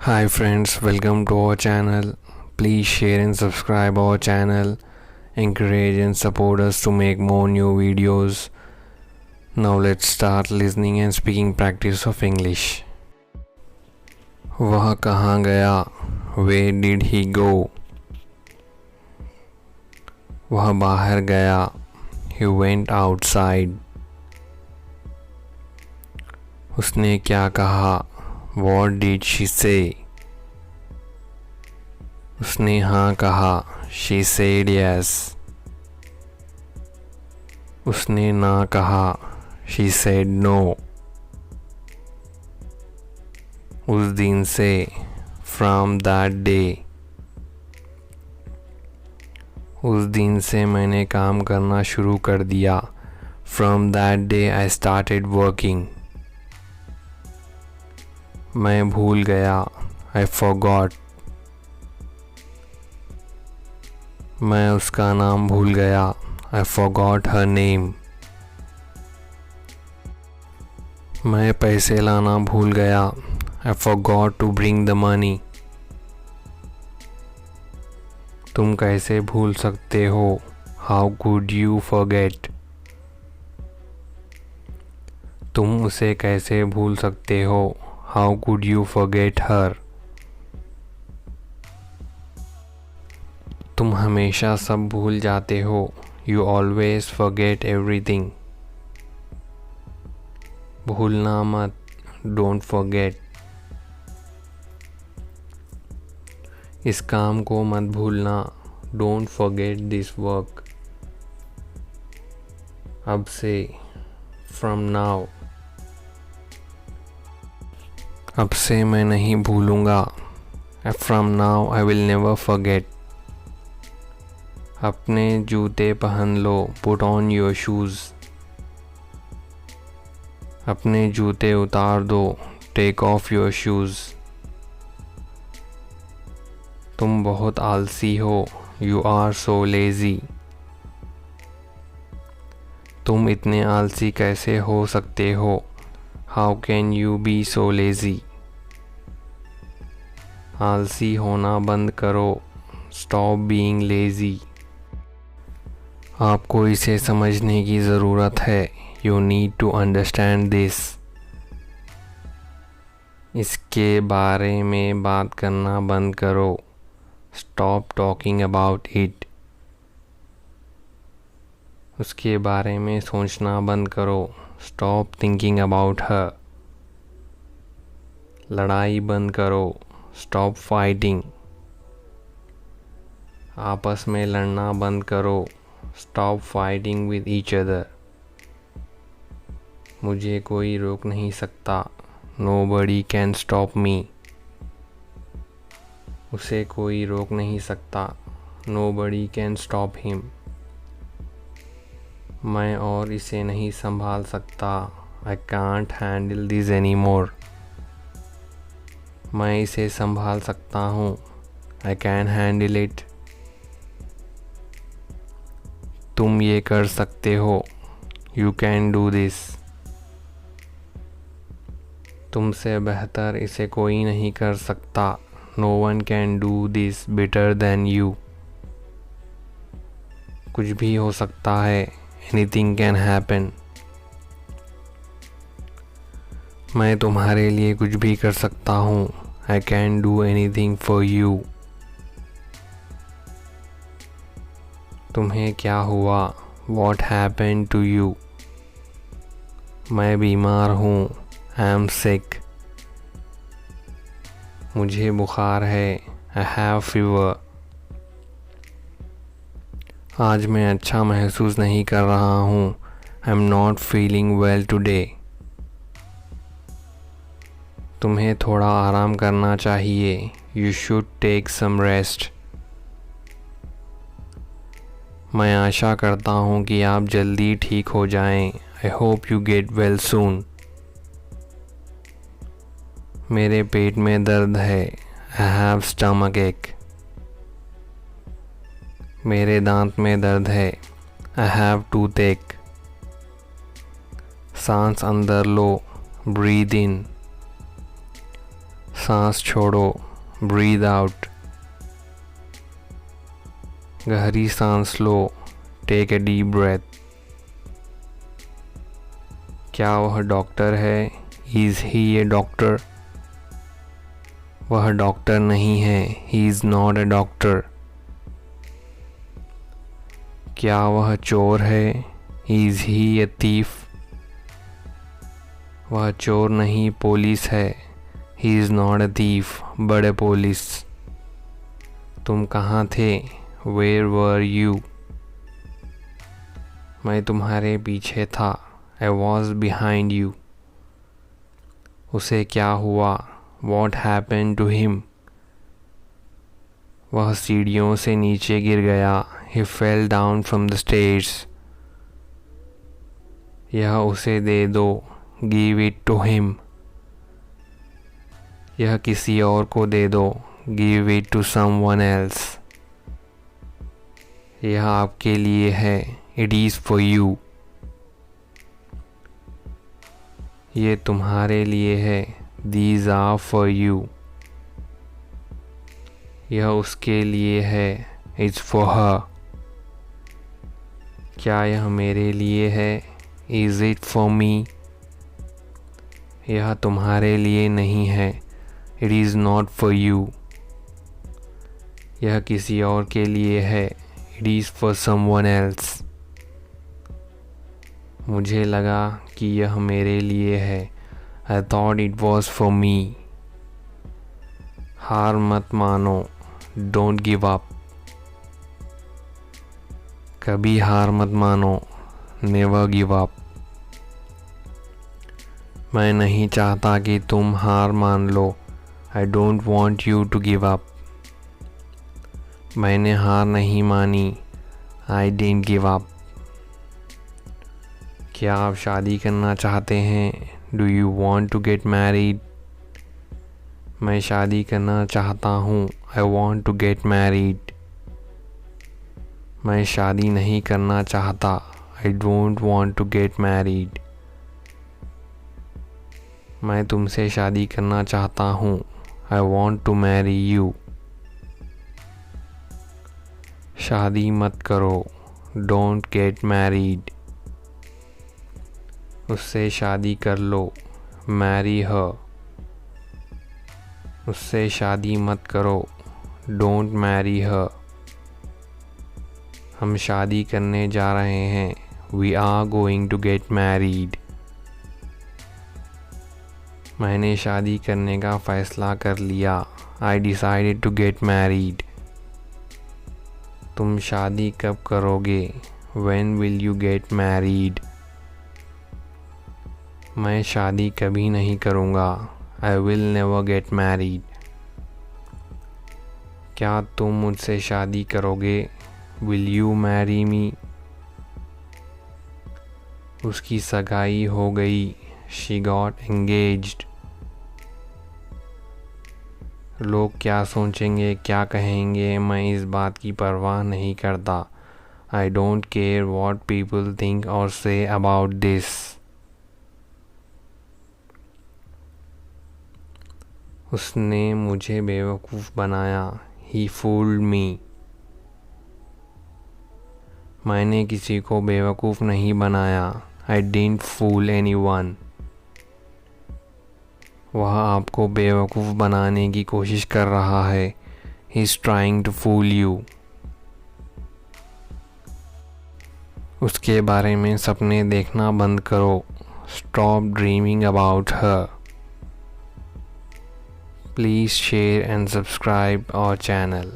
Hi friends, welcome to our channel. Please share and subscribe our channel. Encourage and support us to make more new videos. Now let's start listening and speaking practice of English. वह कहाँ गया? Where did he go? वह बाहर गया. He went outside. उसने क्या कहा? What did she say? उसने हाँ कहा. She said yes. उसने ना कहा. She said no. उस दिन से. From that day. उस दिन से मैंने काम करना शुरू कर दिया. From that day I started working. मैं भूल गया. I forgot. मैं उसका नाम भूल गया. I forgot her name. मैं पैसे लाना भूल गया. I forgot to bring the money. तुम कैसे भूल सकते हो? How could you forget? तुम उसे कैसे भूल सकते हो? How could you forget her? तुम हमेशा सब भूल जाते हो. You always forget everything. भूलना मत. Don't forget. इस काम को मत भूलना. Don't forget this work. अब से. From now. अब से मैं नहीं भूलूंगा. From now I will never forget. अपने जूते पहन लो. Put on your shoes. अपने जूते उतार दो. Take off your shoes. तुम बहुत आलसी हो. You are so lazy. तुम इतने आलसी कैसे हो सकते हो? How can you be so lazy? आलसी होना बंद करो. Stop being lazy. आपको इसे समझने की ज़रूरत है. You need to understand this. इसके बारे में बात करना बंद करो. Stop talking about it. उसके बारे में सोचना बंद करो. Stop thinking about her. लड़ाई बंद करो. Stop fighting. आपस में लड़ना बंद करो. Stop fighting with each other. मुझे कोई रोक नहीं सकता. Nobody can stop me. उसे कोई रोक नहीं सकता. Nobody can stop him. मैं और इसे नहीं संभाल सकता. I can't handle this anymore. मैं इसे संभाल सकता हूँ. I can handle it. तुम ये कर सकते हो. You can do this. तुमसे बेहतर इसे कोई नहीं कर सकता. No one can do this better than you. कुछ भी हो सकता है. Anything can happen. मैं तुम्हारे लिए कुछ भी कर सकता हूँ. I can do anything for you. तुम्हें क्या हुआ? What happened to you? मैं बीमार हूँ. I am sick. मुझे बुखार है. I have fever. आज मैं अच्छा महसूस नहीं कर रहा हूँ. I am not feeling well today. तुम्हें थोड़ा आराम करना चाहिए. You should take some rest. मैं आशा करता हूँ कि आप जल्दी ठीक हो जाएं. I hope you get well soon. मेरे पेट में दर्द है. I have stomach ache. मेरे दांत में दर्द है. I have toothache. सांस अंदर लो. Breathe in. सांस छोड़ो, ब्रीद आउट। गहरी सांस लो, टेक ए डीप ब्रेथ। क्या वह डॉक्टर है? Is he a doctor? वह डॉक्टर नहीं है, he is not a doctor. क्या वह चोर है? Is he a thief? वह चोर नहीं, पुलिस है, he is not a thief but a police. तुम कहाँ थे? Where were you? मैं तुम्हारे पीछे था, आई वॉज बिहाइंड यू। उसे क्या हुआ? What happened to him? वह सीढ़ियों से नीचे गिर गया, he fell down from the stairs. यह उसे दे दो, गिव इट टू हिम। यह किसी और को दे दो, give it to someone else. यह आपके लिए है, इट इज़ फॉर यू। ये तुम्हारे लिए है, दीज आर फॉर यू। यह उसके लिए है, इट्स फॉर हर। क्या यह मेरे लिए है? Is it for me? यह तुम्हारे लिए नहीं है, it is not for you. यह किसी और के लिए है, it is for someone else. मुझे लगा कि यह मेरे लिए है, I thought it was for me. हार मत मानो, डोंट गिव अप। कभी हार मत मानो, नेवर गिव अप। मैं नहीं चाहता कि तुम हार मान लो, I don't want you to give up. मैंने हार नहीं मानी, आई डिडंट गिव अप। क्या आप शादी करना चाहते हैं? Do you want to get married? मैं शादी करना चाहता हूँ, I want to get married. मैं शादी नहीं करना चाहता, I don't want to get married. मैं तुमसे शादी करना चाहता हूँ, I want to marry you. शादी मत करो, डोंट गेट मैरिड। उससे शादी कर लो, मैरी हर। उससे शादी मत करो, डोंट मैरी हर। हम शादी करने जा रहे हैं, we are going to get married. मैंने शादी करने का फ़ैसला कर लिया, I decided to get married. तुम शादी कब करोगे? When will you get married? मैं शादी कभी नहीं करूँगा, I will never get married. क्या तुम मुझसे शादी करोगे? Will you marry me? उसकी सगाई हो गई, शी गॉट एंगेज्ड। लोग क्या सोचेंगे, क्या कहेंगे, मैं इस बात की परवाह नहीं करता। I don't care what people think और से अबाउट दिस। उसने मुझे बेवकूफ़ बनाया, ही फूल्ड मी। मैंने किसी को बेवकूफ़ नहीं बनाया, आई डिडंट फूल एनीवन। वह आपको बेवकूफ़ बनाने की कोशिश कर रहा है, he is trying to fool you. उसके बारे में सपने देखना बंद करो, stop dreaming about her. Please share and subscribe our channel.